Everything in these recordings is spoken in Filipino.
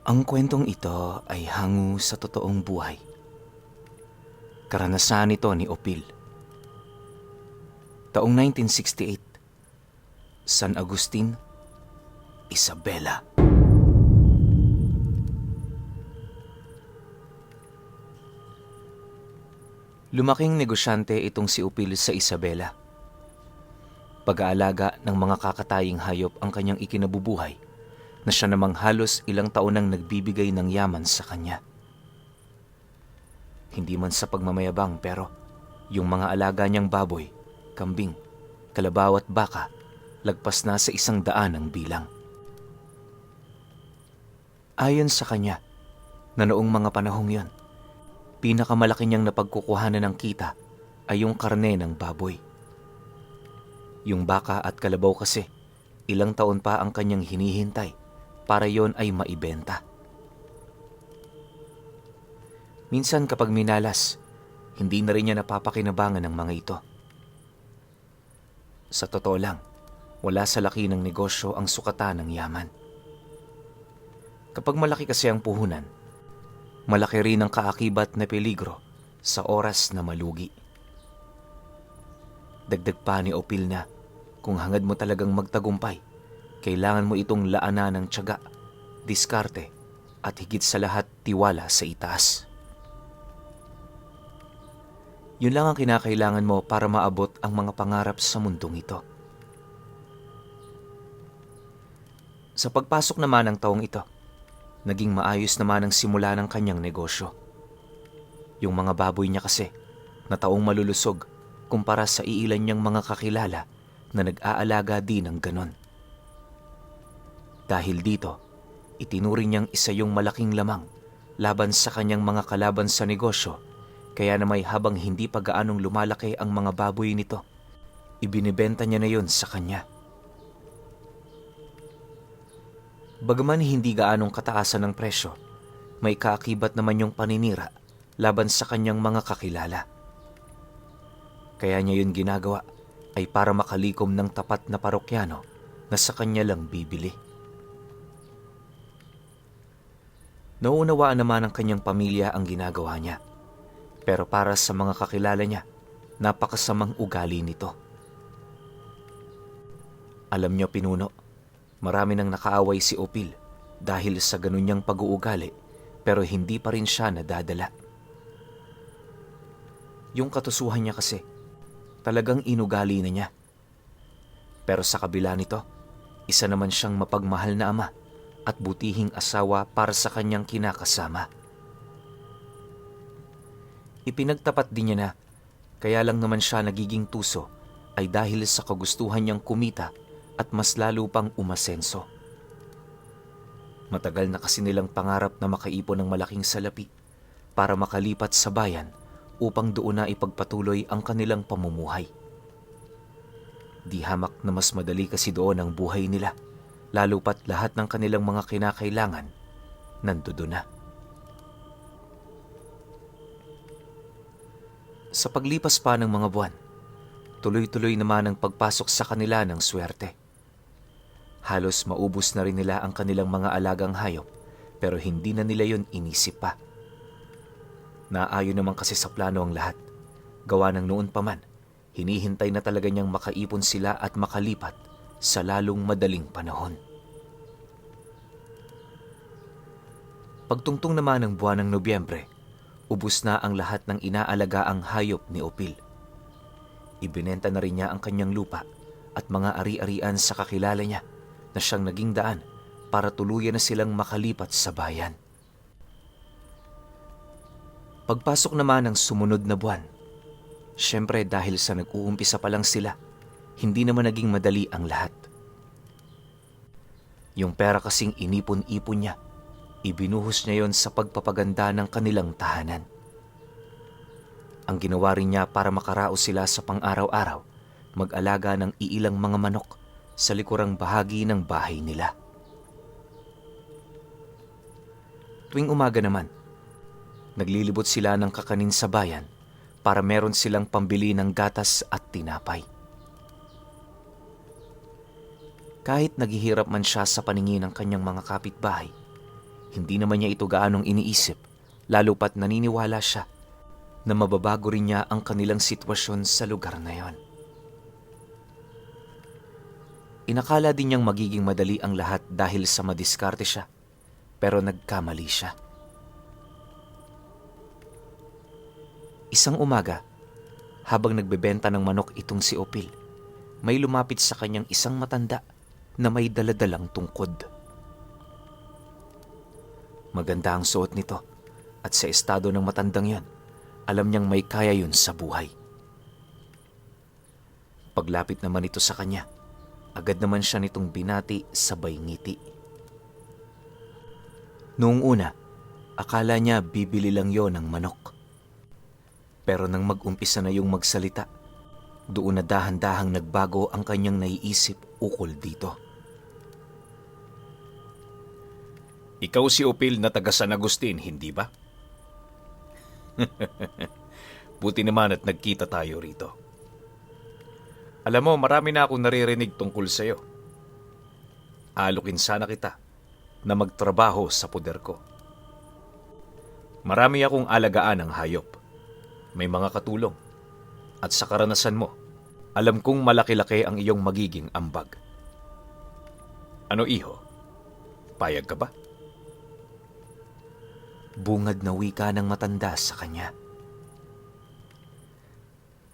Ang kwentong ito ay hango sa totoong buhay. Karanasan ito ni Opil. Taong 1968, San Agustin, Isabela. Lumaking negosyante itong si Opil sa Isabela. Pag-aalaga ng mga kakataying hayop ang kanyang ikinabubuhay, na siya namang halos ilang taon nang nagbibigay ng yaman sa kanya. Hindi man sa pagmamayabang pero yung mga alaga niyang baboy, kambing, kalabaw at baka lagpas na sa 100 ang bilang. Ayon sa kanya, na noong mga panahong yon, pinakamalaki niyang napagkukuhanan ng kita ay yung karne ng baboy. Yung baka at kalabaw kasi, ilang taon pa ang kanyang hinihintay para yon ay maibenta. Minsan kapag minalas, hindi na rin niya napapakinabangan ng mga ito. Sa totoo lang, wala sa laki ng negosyo ang sukatan ng yaman. Kapag malaki kasi ang puhunan, malaki rin ang kaakibat na peligro sa oras na malugi. Dagdag pa ni Opil na kung hangad mo talagang magtagumpay, kailangan mo itong laanan ng tiyaga, diskarte at higit sa lahat tiwala sa itaas. Yun lang ang kinakailangan mo para maabot ang mga pangarap sa mundong ito. Sa pagpasok naman ng taong ito, naging maayos naman ang simula ng kanyang negosyo. Yung mga baboy niya kasi, na taong malulusog kumpara sa iilan niyang mga kakilala na nag-aalaga din ng ganon. Dahil dito, itinuring niyang isa yung malaking lamang laban sa kanyang mga kalaban sa negosyo, kaya na may habang hindi pa gaanong lumalaki ang mga baboy nito, ibinibenta niya na yon sa kanya. Bagaman hindi gaanong kataasan ng presyo, may kaakibat naman yung paninira laban sa kanyang mga kakilala. Kaya niya yun ginagawa ay para makalikom ng tapat na parokyano na sa kanya lang bibili. Nauunawaan naman ng kanyang pamilya ang ginagawa niya. Pero para sa mga kakilala niya, napakasamang ugali nito. Alam niyo, pinuno, marami nang nakaaway si Opil dahil sa ganun niyang pag-uugali, pero hindi pa rin siya nadadala. Yung katusuhan niya kasi, talagang inugali na niya. Pero sa kabila nito, isa naman siyang mapagmahal na ama at butihing asawa para sa kanyang kinakasama. Ipinagtapat din niya na kaya lang naman siya nagiging tuso ay dahil sa kagustuhan niyang kumita at mas lalo pang umasenso. Matagal na kasi nilang pangarap na makaipon ng malaking salapi para makalipat sa bayan upang doon na ipagpatuloy ang kanilang pamumuhay. Di hamak na mas madali kasi doon ang buhay nila, lalo pat lahat ng kanilang mga kinakailangan nandoon na. Sa paglipas pa ng mga buwan, tuloy-tuloy naman ang pagpasok sa kanila ng swerte. Halos maubos na rin nila ang kanilang mga alagang hayop, pero hindi na nila yon inisip pa. Naayon naman kasi sa plano ang lahat. Gawa ng noon pa man, hinihintay na talaga niyang makaipon sila at makalipat sa lalong madaling panahon. Pagtungtong naman ng buwan ng Nobyembre, ubos na ang lahat ng inaalagaang hayop ni Opil. Ibinenta na rin niya ang kanyang lupa at mga ari-arian sa kakilala niya na siyang naging daan para tuluyan na silang makalipat sa bayan. Pagpasok naman ng sumunod na buwan, syempre dahil sa nag-uumpisa pa lang sila, hindi naman naging madali ang lahat. Yung pera kasing inipon-ipon niya, ibinuhos niya yon sa pagpapaganda ng kanilang tahanan. Ang ginawa rin niya para makaraos sila sa pang-araw-araw, mag-alaga ng iilang mga manok sa likurang bahagi ng bahay nila. Tuwing umaga naman, naglilibot sila ng kakanin sa bayan para meron silang pambili ng gatas at tinapay. Kahit naghihirap man siya sa paningin ng kanyang mga kapitbahay, Hindi naman niya ito gaanong iniisip, lalo pat naniniwala siya na mababago rin niya ang kanilang sitwasyon sa lugar na yon. Inakala din niyang magiging madali ang lahat dahil sa madiskarte siya, pero nagkamali siya. Isang umaga, habang nagbebenta ng manok itong si Opil, may lumapit sa kanyang isang matanda na may daladalang tungkod. Maganda ang suot nito at sa estado ng matandang yan, alam niyang may kaya yun sa buhay. Paglapit naman ito sa kanya, agad naman siya nitong binati sabay ngiti. Noong una, akala niya bibili lang yon ng manok. Pero nang mag-umpisa na yung magsalita, doon na dahan-dahang nagbago ang kanyang naiisip ukol dito. Ikaw si Opil na taga San Agustin, hindi ba? Buti naman at nagkita tayo rito. Alam mo, marami na akong naririnig tungkol sa'yo. Alukin sana kita na magtrabaho sa poder ko. Marami akong alagaan ng hayop. May mga katulong. At sa karanasan mo, alam kong malaki-laki ang iyong magiging ambag. Ano iho? Payag ka ba? Bungad na wika ng matanda sa kanya.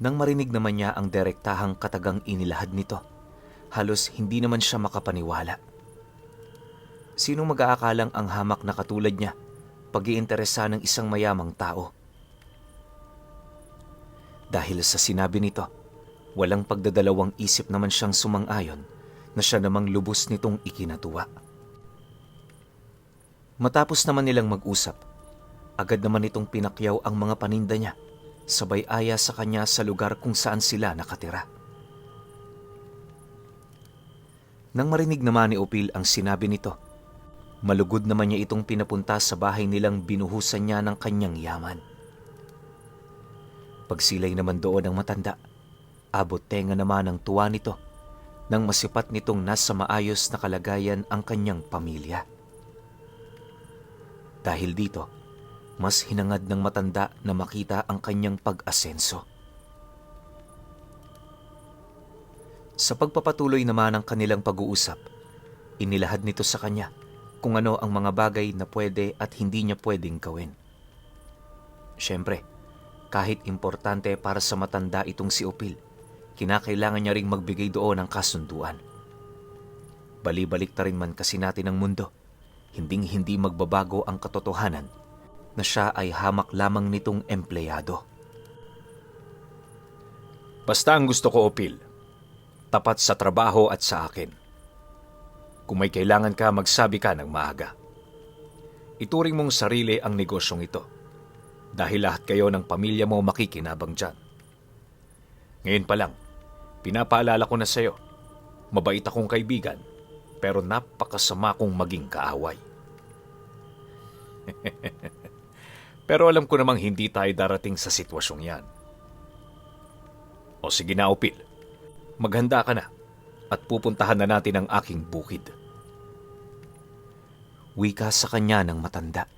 Nang marinig naman niya ang direktahang katagang inilahad nito, halos hindi naman siya makapaniwala. Sino mag-aakalang ang hamak na katulad niya pag-iinteresa ng isang mayamang tao? Dahil sa sinabi nito, walang pagdadalawang isip naman siyang sumang-ayon na siya namang lubos nitong ikinatuwa. Matapos naman nilang mag-usap, agad naman itong pinakyaw ang mga paninda niya, sabay aya sa kanya sa lugar kung saan sila nakatira. Nang marinig naman ni Opil ang sinabi nito, malugod naman niya itong pinapunta sa bahay nilang binuhusan niya ng kanyang yaman. Pagsilay naman doon ng matanda, abot tenga naman ang tuwa nito nang masipat nitong nasa maayos na kalagayan ang kanyang pamilya. Dahil dito, mas hinangad ng matanda na makita ang kanyang pag-asenso. Sa pagpapatuloy naman ng kanilang pag-uusap, inilahad nito sa kanya kung ano ang mga bagay na pwede at hindi niya pwedeng gawin. Siyempre, kahit importante para sa matanda itong si Opil, kinakailangan niya ring magbigay doon ng kasunduan. Bali-balik ta rin man kasi natin ang mundo, hinding-hindi magbabago ang katotohanan na siya ay hamak lamang nitong empleyado. Basta ang gusto ko, Opil, tapat sa trabaho at sa akin. Kung may kailangan ka, magsabi ka ng maaga. Ituring mong sarili ang negosyong ito, dahil lahat kayo ng pamilya mo makikinabang dyan. Ngayon pa lang, pinapaalala ko na sa'yo, mabait akong kaibigan, pero napakasama kong maging kaaway. Pero alam ko namang hindi tayo darating sa sitwasyong yan. O sige na, Opil, maghanda ka na at pupuntahan na natin ang aking bukid. Wika sa kanya ng matanda.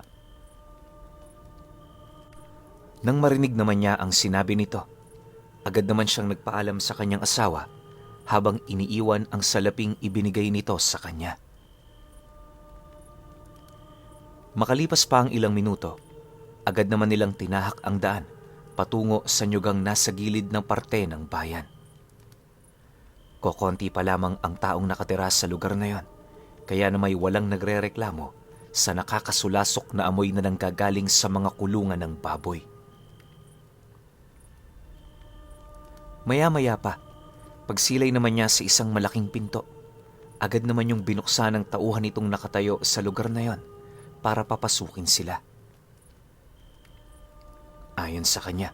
Nang marinig naman niya ang sinabi nito, agad naman siyang nagpaalam sa kanyang asawa habang iniiwan ang salaping ibinigay nito sa kanya. Makalipas pa ang ilang minuto, agad naman nilang tinahak ang daan patungo sa nyugang nasa gilid ng parte ng bayan. Kokonti pa lamang ang taong nakatira sa lugar na yon, kaya na may walang nagrereklamo sa nakakasulasok na amoy na nanggagaling sa mga kulungan ng baboy. Maya-maya pa, pagsilay naman niya sa isang malaking pinto, agad naman yung binuksan ng tauhan nitong nakatayo sa lugar na yon para papasukin sila. Ayon sa kanya,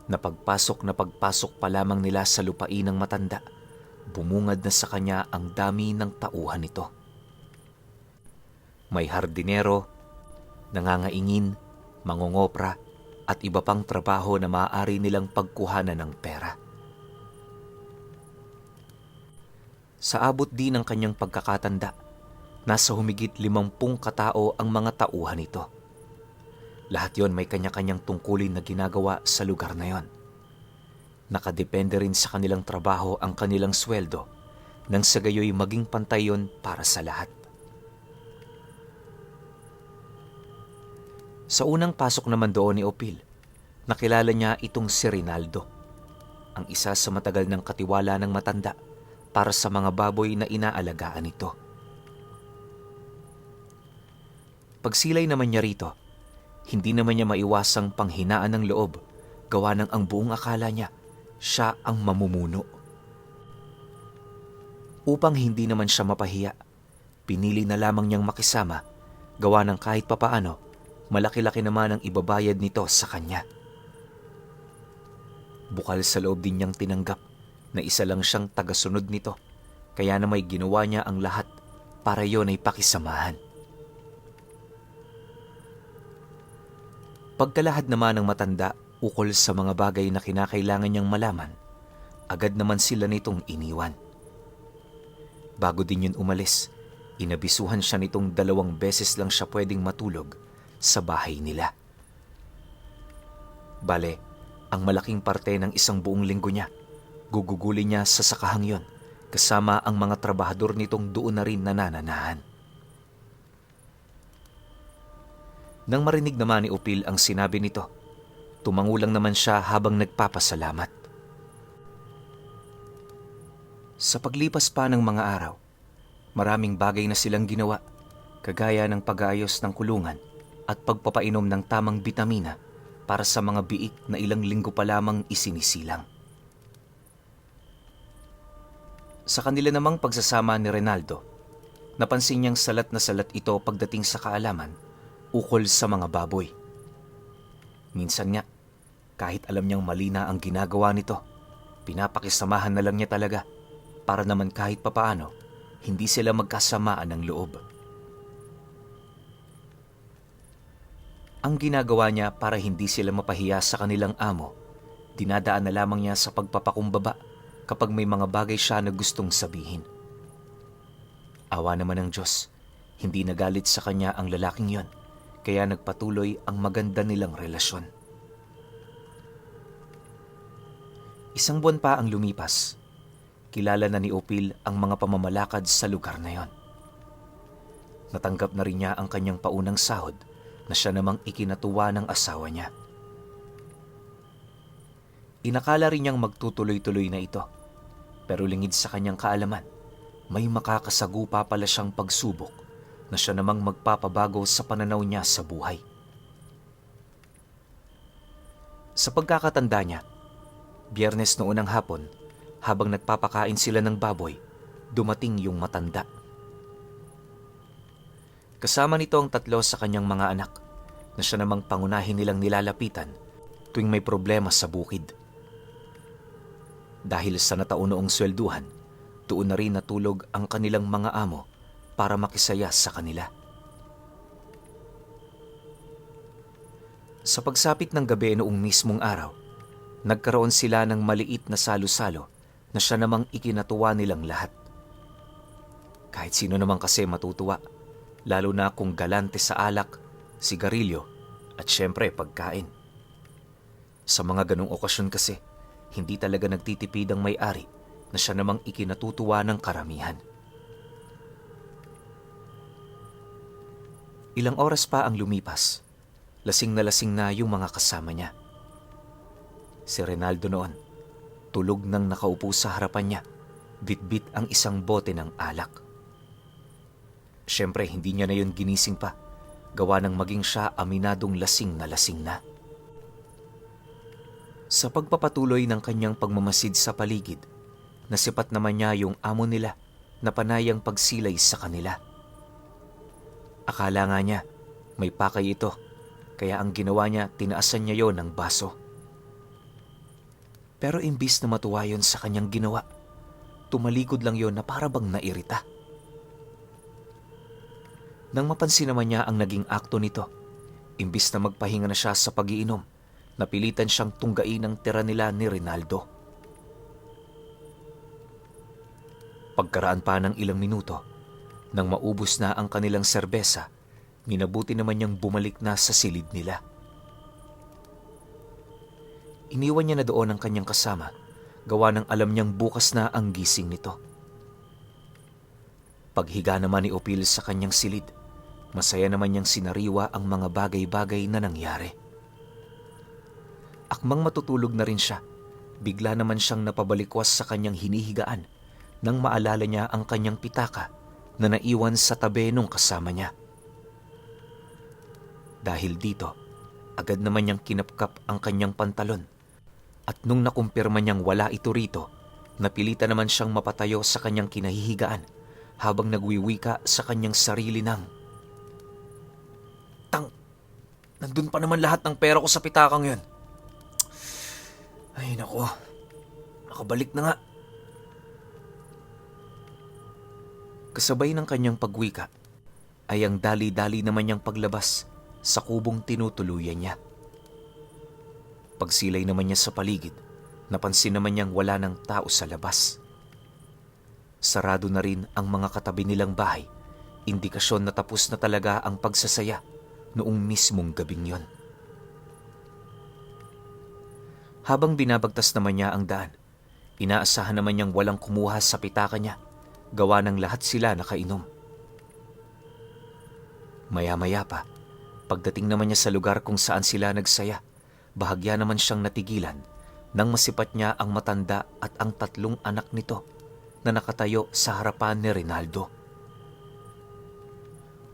na pagpasok pa lamang nila sa lupain ng matanda, bumungad na sa kanya ang dami ng tauhan nito. May hardinero, nangangaingin, mangongopra, at iba pang trabaho na maaari nilang pagkuhanan ng pera. Sa abot din ng kanyang pagkakatanda, Nasa humigit 50 katao ang mga tauhan nito. Lahat yon may kanya-kanyang tungkulin na ginagawa sa lugar na yon. Nakadepende rin sa kanilang trabaho ang kanilang sweldo nang sa gayoy maging pantay yon para sa lahat. Sa unang pasok naman doon ni Opil, nakilala niya itong si Rinaldo, ang isa sa matagal ng katiwala ng matanda para sa mga baboy na inaalagaan nito. Pagsilay naman niya rito, hindi naman niya maiwasang panghinaan ng loob gawa ng ang buong akala niya siya ang mamumuno. Upang hindi naman siya mapahiya, pinili na lamang niyang makisama gawa ng kahit papaano malaki-laki naman ang ibabayad nito sa kanya. Bukal sa loob din niyang tinanggap na isa lang siyang tagasunod nito, kaya na may ginawa niya ang lahat para yon ay pakisamahan. Pagkalahad naman ng matanda ukol sa mga bagay na kinakailangan niyang malaman, agad naman sila nitong iniwan. Bago din yun umalis, inabisuhan siya nitong 2 beses lang siya pwedeng matulog sa bahay nila. Bale, ang malaking parte ng isang buong linggo niya, gugugulin niya sa sakahang yon kasama ang mga trabahador nitong doon na rin nanananahan. Nang marinig naman ni Opil ang sinabi nito, tumangulang naman siya habang nagpapasalamat. Sa paglipas pa ng mga araw, maraming bagay na silang ginawa, kagaya ng pag-aayos ng kulungan at pagpapainom ng tamang bitamina para sa mga biik na ilang linggo pa lamang isinisilang. Sa kanila namang pagsasama ni Rinaldo, napansin niyang salat na salat ito pagdating sa kaalaman ukol sa mga baboy. Minsan nga, kahit alam niyang mali na ang ginagawa nito, pinapakisamahan na lang niya talaga para naman kahit papaano hindi sila magkasamaan ng loob. Ang ginagawa niya para hindi sila mapahiya sa kanilang amo, dinadaan na lamang niya sa pagpapakumbaba kapag may mga bagay siya na gustong sabihin. Awa naman ng Diyos, hindi nagalit sa kanya ang lalaking yon, kaya nagpatuloy ang maganda nilang relasyon. Isang buwan pa ang lumipas, kilala na ni Opil ang mga pamamalakad sa lugar na yon. Natanggap na rin niya ang kanyang paunang sahod na siya namang ikinatuwa ng asawa niya. Inakala rin niyang magtutuloy-tuloy na ito, pero lingid sa kanyang kaalaman, may makakasagupa pala siyang pagsubok na siya namang magpapabago sa pananaw niya sa buhay. Sa pagkakatanda niya, Biyernes noon ng hapon, habang nagpapakain sila ng baboy, dumating yung matanda. Kasama nito ang 3 sa kanyang mga anak na siya namang pangunahin nilang nilalapitan tuwing may problema sa bukid. Dahil sa nataon noong swelduhan, doon na rin natulog ang kanilang mga amo para makisaya sa kanila. Sa pagsapit ng gabi noong mismong araw, nagkaroon sila ng maliit na salo-salo na siya namang ikinatuwa nilang lahat. Kahit sino naman kasi matutuwa, lalo na kung galante sa alak, sigarilyo at syempre pagkain. Sa mga ganong okasyon kasi, hindi talaga nagtitipid ang may-ari na siya namang ikinatutuwa ng karamihan. Ilang oras pa ang lumipas, lasing na yung mga kasama niya. Si Rinaldo noon, tulog nang nakaupo sa harapan niya, bitbit ang isang bote ng alak. Siyempre, hindi niya na yun ginising pa, gawa ng maging siya aminadong lasing na. Sa pagpapatuloy ng kanyang pagmamasid sa paligid, nasipat naman niya yung amo nila na panayang pagsilay sa kanila. Akala nga niya, may pakay ito, kaya ang ginawa niya, tinaasan niya yon ng baso. Pero imbis na matuwa yon sa kanyang ginawa, tumalikod lang yon na para bang nairita. Nang mapansin naman niya ang naging akto nito, imbis na magpahinga na siya sa pag-iinom, napilitan siyang tunggain ang tira nila ni Rinaldo. Pagkaraan pa ng ilang minuto, Nang maubos na ang kanilang serbesa, minabuti naman niyang bumalik na sa silid nila. Iniwan niya na doon ang kanyang kasama, gawa ng alam niyang bukas na ang gising nito. Paghiga naman ni Opil sa kanyang silid, masaya naman niyang sinariwa ang mga bagay-bagay na nangyari. Akmang matutulog na rin siya, bigla naman siyang napabalikwas sa kanyang hinihigaan nang maalala niya ang kanyang pitaka na naiwan sa tabi nung kasama niya. Dahil dito, agad naman niyang kinapkap ang kanyang pantalon at nung nakumpirma niyang wala ito rito, napilitan naman siyang mapatayo sa kanyang kinahihigaan habang nagwiwika sa kanyang sarili ng, nandun pa naman lahat ng pera ko sa pitakang yun. Ay nako, nakabalik na nga. Kasabay ng kanyang pagwika ay ang dali-dali naman niyang paglabas sa kubong tinutuluyan niya. Pagsilay naman niya sa paligid, napansin naman niyang wala ng tao sa labas. Sarado na rin ang mga katabi nilang bahay, indikasyon na tapos na talaga ang pagsasaya noong mismong gabing yon. Habang binabagtas naman niya ang daan, inaasahan naman niyang walang kumuha sa pitaka niya, gawa ng lahat sila nakainom. Maya-maya pa, pagdating naman niya sa lugar kung saan sila nagsaya, bahagya naman siyang natigilan nang masipat niya ang matanda at ang 3 anak nito na nakatayo sa harapan ni Rinaldo.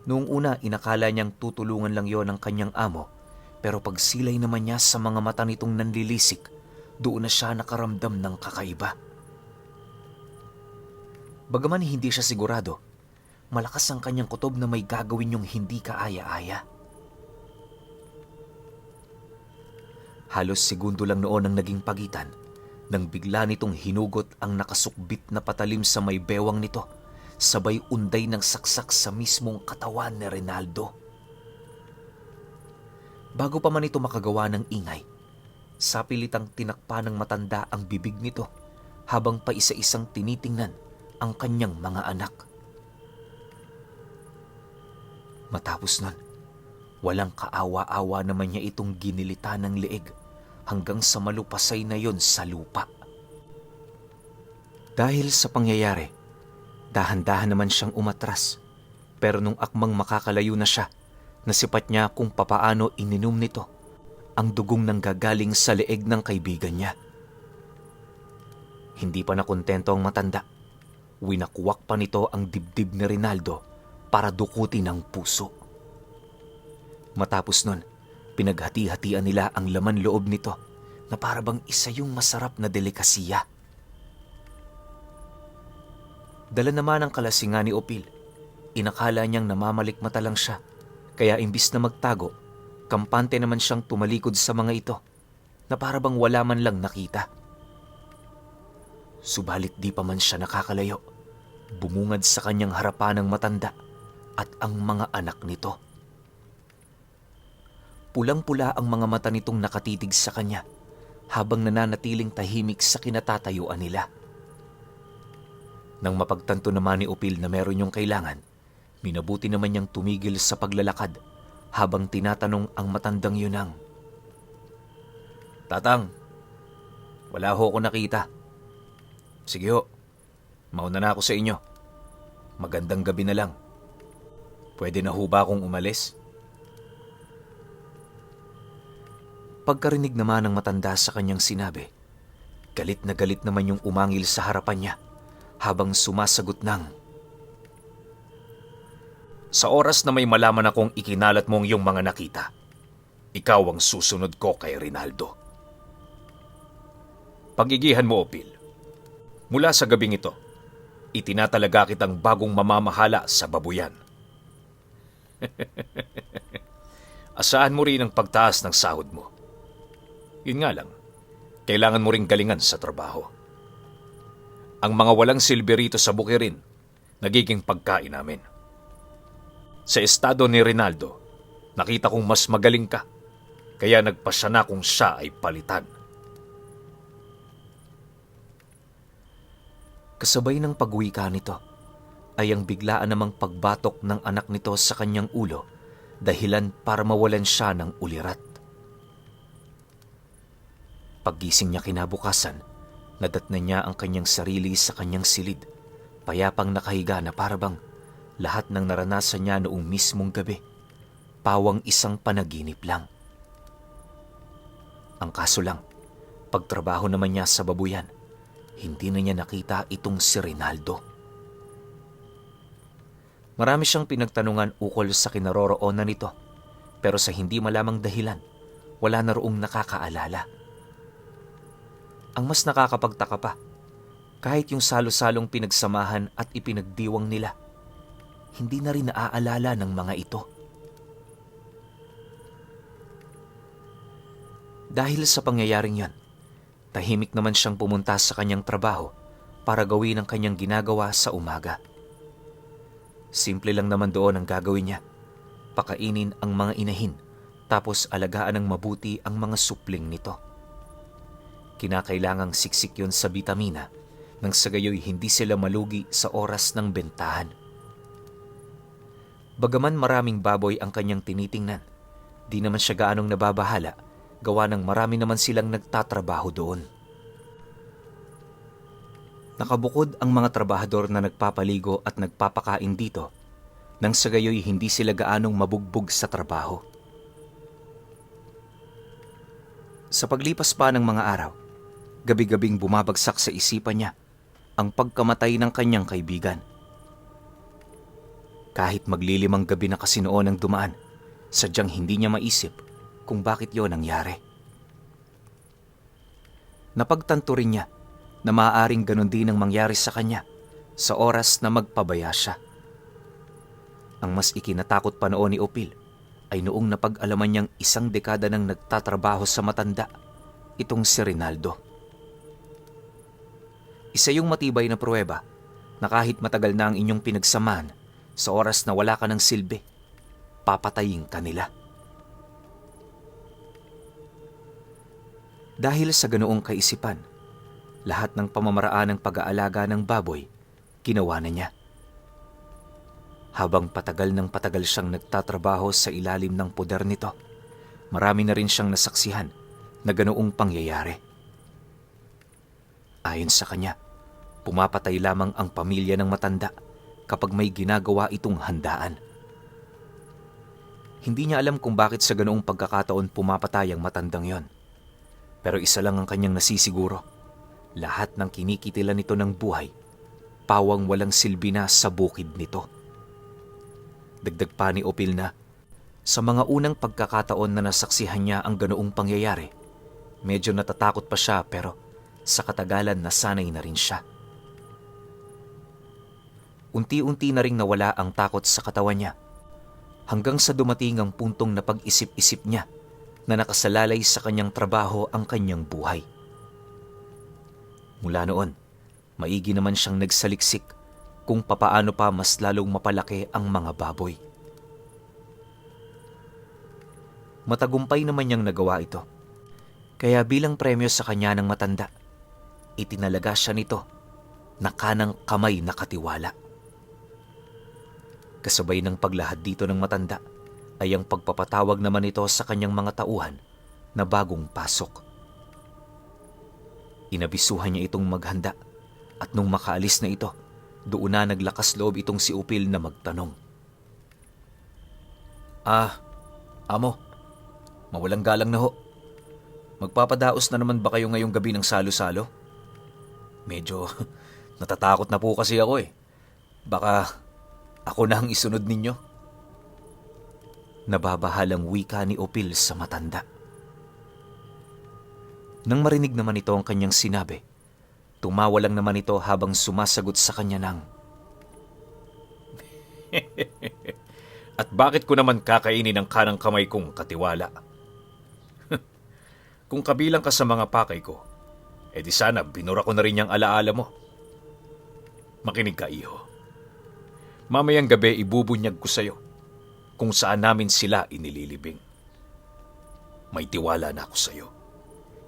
Noong una, inakala niyang tutulungan lang yon ng kanyang amo, pero pagsilay naman niya sa mga mata nitong nanlilisik, doon na siya nakaramdam ng kakaiba. Bagaman hindi siya sigurado, malakas ang kanyang kutob na may gagawin yung hindi kaaya-aya. Halos segundo lang noon ang naging pagitan nang bigla nitong hinugot ang nakasukbit na patalim sa may bewang nito, sabay unday ng saksak sa mismong katawan ni Rinaldo. Bago pa man ito makagawa ng ingay, sapilitang tinakpa ng matanda ang bibig nito habang pa isa-isang tinitingnan ang kanyang mga anak. Matapos nun, walang kaawa-awa naman niya itong ginilita ng leeg hanggang sa malupasay na yon sa lupa. Dahil sa pangyayari, dahan-dahan naman siyang umatras, pero nung akmang makakalayo na siya, nasipat niya kung papaano ininom nito ang dugong nanggagaling sa leeg ng kaibigan niya. Hindi pa nakontento ang matanda. Winakwak pa nito ang dibdib ni Rinaldo para dukutin ang puso. Matapos nun, pinaghati-hatian nila ang laman loob nito na parabang isa yung masarap na delikasiya. Dala naman ang kalasingan ni Opil. Inakala niyang namamalikmata lang siya, kaya imbis na magtago, kampante naman siyang tumalikod sa mga ito na parabang wala man lang nakita. Subalit di pa man siya nakakalayo, bumungad sa kanyang harapan ng matanda at ang mga anak nito. Pulang-pula ang mga mata nitong nakatitig sa kanya habang nananatiling tahimik sa kinatatayuan nila. Nang mapagtanto naman ni Opil na meron yung kailangan, minabuti naman niyang tumigil sa paglalakad habang tinatanong ang matandang yunang, "Tatang, wala ho ako nakita." "Sige ho, mauna na ako sa inyo. Magandang gabi na lang. Pwede na ho ba akong umalis?" Pagkarinig naman ng matanda sa kanyang sinabi, galit na galit naman yung umangil sa harapan niya habang sumasagot ng, "Sa oras na may malaman akong ikinalat mong yung mga nakita, ikaw ang susunod ko kay Rinaldo. Pagigihan mo, Opil. Mula sa gabing ito, itinatalaga kitang bagong mamamahala sa babuyan. Asahan mo rin ang pagtaas ng sahod mo. Yun nga lang, kailangan mo ring galingan sa trabaho. Ang mga walang silbi rito sa bukirin, nagiging pagkain namin. Sa estado ni Rinaldo, nakita kong mas magaling ka, kaya nagpasya na kung siya ay palitan." Kasabay ng pagwika nito, ay ang biglaan namang pagbatok ng anak nito sa kanyang ulo, dahilan para mawalan siya ng ulirat. Paggising niya kinabukasan, nadatnan niya ang kanyang sarili sa kanyang silid, payapang nakahiga na parabang lahat ng naranasan niya noong mismong gabi, pawang isang panaginip lang. Ang kaso lang, pagtrabaho naman niya sa babuyan, hindi na niya nakita itong si Rinaldo. Marami siyang pinagtanungan ukol sa kinaroroonan nito, pero sa hindi malamang dahilan, wala na roong nakakaalala. Ang mas nakakapagtaka pa, kahit yung salo-salong pinagsamahan at ipinagdiwang nila, hindi na rin naaalala ng mga ito. Dahil sa pangyayaring yon, tahimik naman siyang pumunta sa kanyang trabaho para gawin ang kanyang ginagawa sa umaga. Simple lang naman doon ang gagawin niya. Pakainin ang mga inahin, tapos alagaan ng mabuti ang mga supling nito. Kinakailangang siksik yun sa bitamina, nang sa gayoy hindi sila malugi sa oras ng bentahan. Bagaman maraming baboy ang kanyang tinitingnan, di naman siya gaanong nababahala, gawa ng marami naman silang nagtatrabaho doon. Nakabukod ang mga trabahador na nagpapaligo at nagpapakain dito, nang sa gayoy hindi sila gaanong mabugbog sa trabaho. Sa paglipas pa ng mga araw, gabi-gabing bumabagsak sa isipan niya ang pagkamatay ng kanyang kaibigan. Kahit maglilimang gabi na kasi noon ang dumaan, sadyang hindi niya maisip kung bakit yon nangyari. Napagtanto rin niya na maaaring ganun din ang mangyari sa kanya sa oras na magpabaya siya. Ang mas ikinatakot pa noon ni Opil ay noong napag-alaman niyang isang dekada nang nagtatrabaho sa matanda, itong si Rinaldo. Isa yung matibay na pruweba na kahit matagal na ang inyong pinagsamahan, sa oras na wala ka ng silbi, papatayin ka nila. Dahil sa ganoong kaisipan, lahat ng pamamaraan ng pag-aalaga ng baboy, ginawa na niya. Habang patagal ng patagal siyang nagtatrabaho sa ilalim ng poder nito, marami na rin siyang nasaksihan na ganoong pangyayari. Ayon sa kanya, pumapatay lamang ang pamilya ng matanda kapag may ginagawa itong handaan. Hindi niya alam kung bakit sa ganoong pagkakataon pumapatay ang matandang yon. Pero isa lang ang kanyang nasisiguro. Lahat ng kinikitilan nito ng buhay, pawang walang silbi na sa bukid nito. Dagdag pa ni Opil na, sa mga unang pagkakataon na nasaksihan niya ang ganoong pangyayari, medyo natatakot pa siya pero sa katagalan nasanay na rin siya. Unti-unti na ring nawala ang takot sa katawan niya, hanggang sa dumating ang puntong na pag-isip-isip niya na nakasalalay sa kanyang trabaho ang kanyang buhay. Mula noon, maigi naman siyang nagsaliksik kung papaano pa mas lalong mapalaki ang mga baboy. Matagumpay naman niyang nagawa ito. Kaya bilang premyo sa kanya ng matanda, itinalaga siya nito na kanang kamay na katiwala. Kasabay ng paglahad dito ng matanda ay ang pagpapatawag naman ito sa kanyang mga tauhan na bagong pasok. Inabisuhan niya itong maghanda at nung makaalis na ito, doon na naglakas loob itong si Upil na magtanong. Amo, mawalang galang na ho. Magpapadaos na naman ba kayo ngayong gabi ng salo-salo? Medyo natatakot na po kasi ako eh. Baka ako na ang isunod ninyo. Nababahalang wika ni Opil sa matanda. Nang marinig naman ito ang kanyang sinabi, tumawa lang naman ito habang sumasagot sa kanya ng, At bakit ko naman kakainin ang kanang kamay kong katiwala? Kung kabilang ka sa mga pakay ko, edi sana binura ko na rin yung alaala mo. Makinig ka, iho. Mamayang gabi ibubunyag ko sa'yo kung saan namin sila inililibing. May tiwala na ako sa'yo.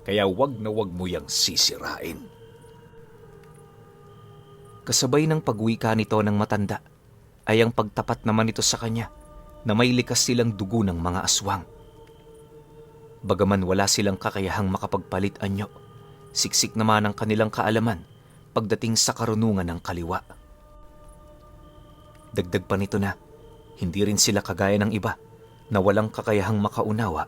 Kaya wag na wag mo yang sisirain. Kasabay ng pagwika nito ng matanda ay ang pagtapat naman ito sa kanya na may likas silang dugo ng mga aswang. Bagaman wala silang kakayahang makapagpalit anyo, siksik naman ang kanilang kaalaman pagdating sa karunungan ng kaliwa. Dagdag pa nito na hindi rin sila kagaya ng iba na walang kakayahang makaunawa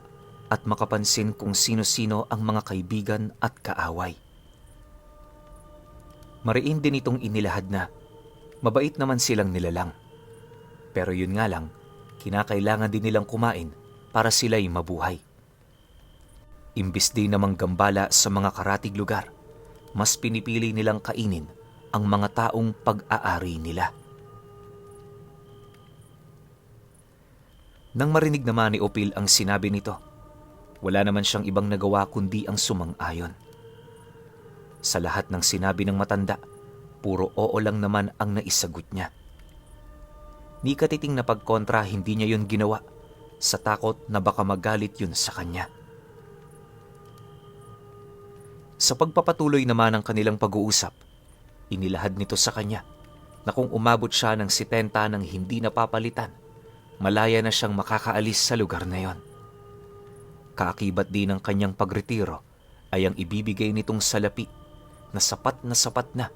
at makapansin kung sino-sino ang mga kaibigan at kaaway. Mariin din itong inilahad na mabait naman silang nilalang. Pero yun nga lang, kinakailangan din nilang kumain para sila'y mabuhay. Imbis din namang gambala sa mga karatig lugar, mas pinipili nilang kainin ang mga taong pag-aari nila. Nang marinig naman ni Opil ang sinabi nito, wala naman siyang ibang nagawa kundi ang sumang-ayon. Sa lahat ng sinabi ng matanda, puro oo lang naman ang naisagot niya. Ni katiting na pagkontra, hindi niya yun ginawa sa takot na baka magalit yun sa kanya. Sa pagpapatuloy naman ng kanilang pag-uusap, inilahad nito sa kanya na kung umabot siya ng 70 nang hindi napapalitan, malaya na siyang makakaalis sa lugar na yon. Kaakibat din ng kanyang pagretiro ay ang ibibigay nitong salapi na sapat na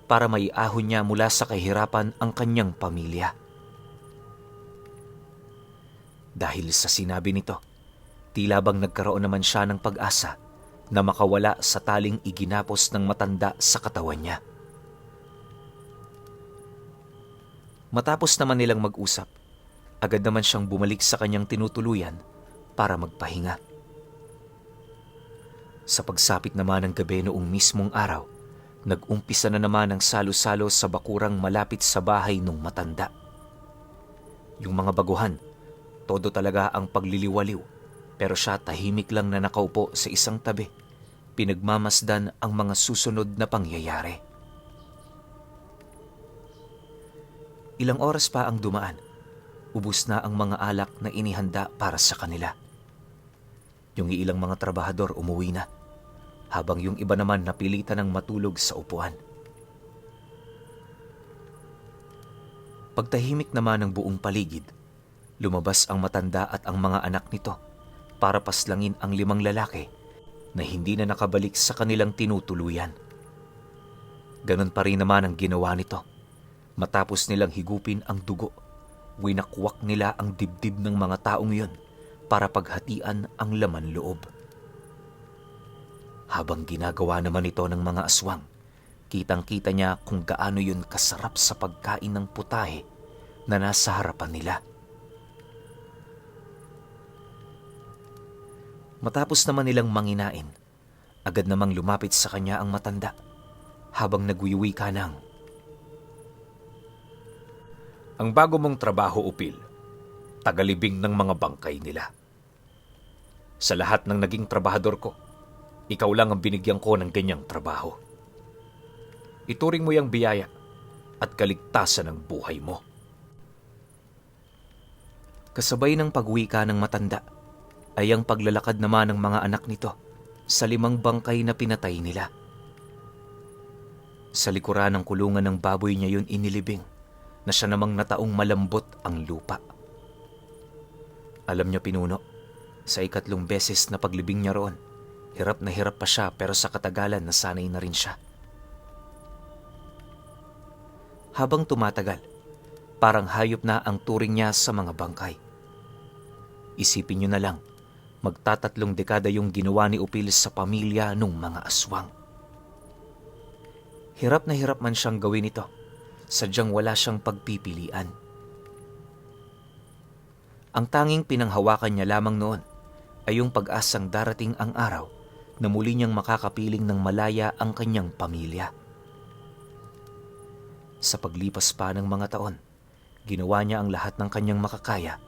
para maiahon niya mula sa kahirapan ang kanyang pamilya. Dahil sa sinabi nito, tila bang nagkaroon naman siya ng pag-asa na makawala sa taling iginapos ng matanda sa katawan niya. Matapos naman nilang mag-usap, agad naman siyang bumalik sa kanyang tinutuluyan para magpahinga. Sa pagsapit naman ng gabi noong mismong araw, nag-umpisa na naman ang salo-salo sa bakurang malapit sa bahay ng matanda. Yung mga baguhan, todo talaga ang pagliliwaliw, pero siya tahimik lang na nakaupo sa isang tabi, pinagmamasdan ang mga susunod na pangyayari. Ilang oras pa ang dumaan, ubus na ang mga alak na inihanda para sa kanila. Yung ilang mga trabahador umuwi na, habang yung iba naman napilitan ng matulog sa upuan. Pagtahimik naman ng buong paligid, lumabas ang matanda at ang mga anak nito para paslangin ang 5 lalaki na hindi na nakabalik sa kanilang tinutuluyan. Ganon pa rin naman ang ginawa nito. Matapos nilang higupin ang dugo, winakwak nila ang dibdib ng mga taong yun para paghatian ang laman loob. Habang ginagawa naman ito ng mga aswang, kitang-kita niya kung gaano yun kasarap sa pagkain ng putahe na nasa harapan nila. Matapos naman nilang manginain, agad namang lumapit sa kanya ang matanda habang nagwiwi ka ng, Ang bago mong trabaho, Upil, tagalibing ng mga bangkay nila. Sa lahat ng naging trabahador ko, ikaw lang ang binigyan ko ng ganyang trabaho. Ituring mo yung biyaya at kaligtasan ng buhay mo. Kasabay ng pagwika ng matanda ay ang paglalakad naman ng mga anak nito sa 5 bangkay na pinatay nila. Sa likuran ng kulungan ng baboy niya yun inilibing na siya namang nataong malambot ang lupa. Alam niya, Pinuno, sa 3 beses na paglibing niya roon, hirap na hirap pa siya pero sa katagalan nasanay na rin siya. Habang tumatagal, parang hayop na ang turing niya sa mga bangkay. Isipin niyo na lang, magta3 dekada yung ginawa ni Upil sa pamilya nung mga aswang. Hirap na hirap man siyang gawin ito, sadyang wala siyang pagpipilian. Ang tanging pinanghawakan niya lamang noon ay yung pag-asang darating ang araw na muli niyang makakapiling ng malaya ang kanyang pamilya. Sa paglipas pa ng mga taon, ginawa niya ang lahat ng kanyang makakaya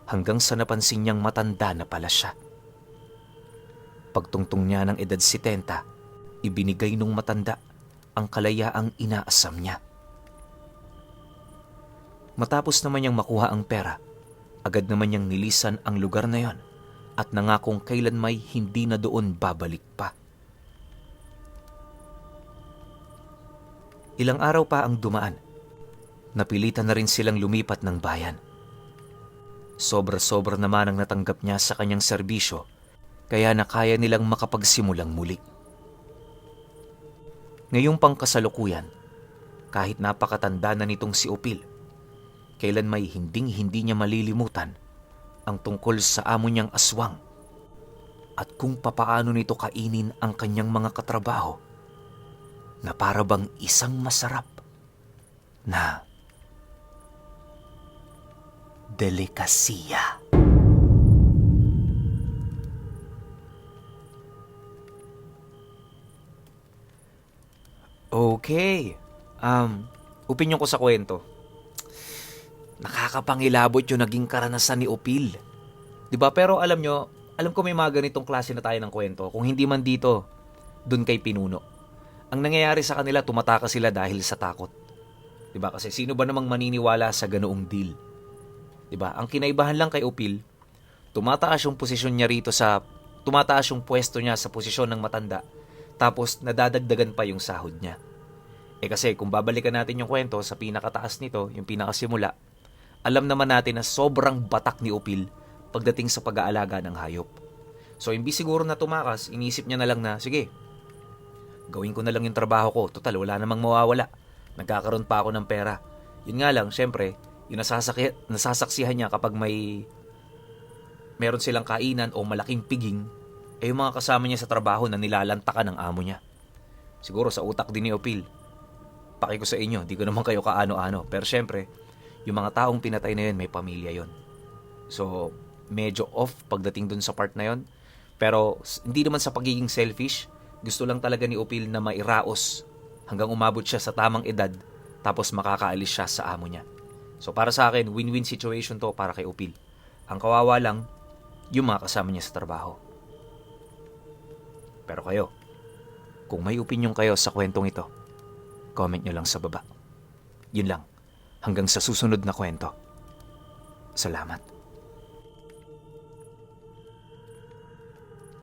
hanggang sa napansin niyang matanda na pala siya. Pagtungtong niya ng edad 70, ibinigay nung matanda ang kalayaang inaasam niya. Matapos naman niyang makuha ang pera, agad naman niyang nilisan ang lugar na yon at nangakong kailan may hindi na doon babalik pa. Ilang araw pa ang dumaan. Napilitan na rin silang lumipat ng bayan. Sobra-sobra naman ang natanggap niya sa kanyang serbisyo, kaya na kaya nilang makapagsimulang muli. Ngayong pangkasalukuyan, kahit napakatanda na nitong si Opil, kailan may hinding-hindi niya malilimutan ang tungkol sa amo niyang aswang at kung papaano nito kainin ang kanyang mga katrabaho na para bang isang masarap na delikasiya. Okay. Opinyon ko sa kwento. Nakakapangilabot yung naging karanasan ni Opil. 'Di ba? Pero alam ko may mga ganitong klase na tayo ng kwento. Kung hindi man dito, dun kay Pinuno. Ang nangyayari sa kanila, tumataka sila dahil sa takot. 'Di ba? Kasi sino ba namang maniniwala sa ganoong deal? 'Di ba? Ang kinaibahan lang kay Opil, tumataas yung pwesto niya sa posisyon ng matanda. Tapos nadadagdagan pa yung sahod niya. Kasi kung babalikan natin yung kwento sa pinakataas nito, yung pinakasimula, alam naman natin na sobrang batak ni Opil pagdating sa pag-aalaga ng hayop. So imbis siguro na tumakas, inisip niya na lang na, sige, gawin ko na lang yung trabaho ko. Total, wala namang mawawala. Nagkakaroon pa ako ng pera. Yun nga lang, syempre, yung nasasaksihan niya kapag meron silang kainan o malaking piging, yung mga kasama niya sa trabaho na nilalantakan ng amo niya. Siguro sa utak din ni Opil, paki ko sa inyo, di ko naman kayo kaano-ano. Pero syempre, yung mga taong pinatay na yun, may pamilya yun. So, medyo off pagdating dun sa part na yun. Pero hindi naman sa pagiging selfish, gusto lang talaga ni Opil na mairaos hanggang umabot siya sa tamang edad, tapos makakaalis siya sa amo niya. So para sa akin, win-win situation to para kay Opil. Ang kawawa lang, yung mga kasama niya sa trabaho. Pero kayo, kung may opinion kayo sa kwentong ito, comment nyo lang sa baba. Yun lang. Hanggang sa susunod na kwento. Salamat.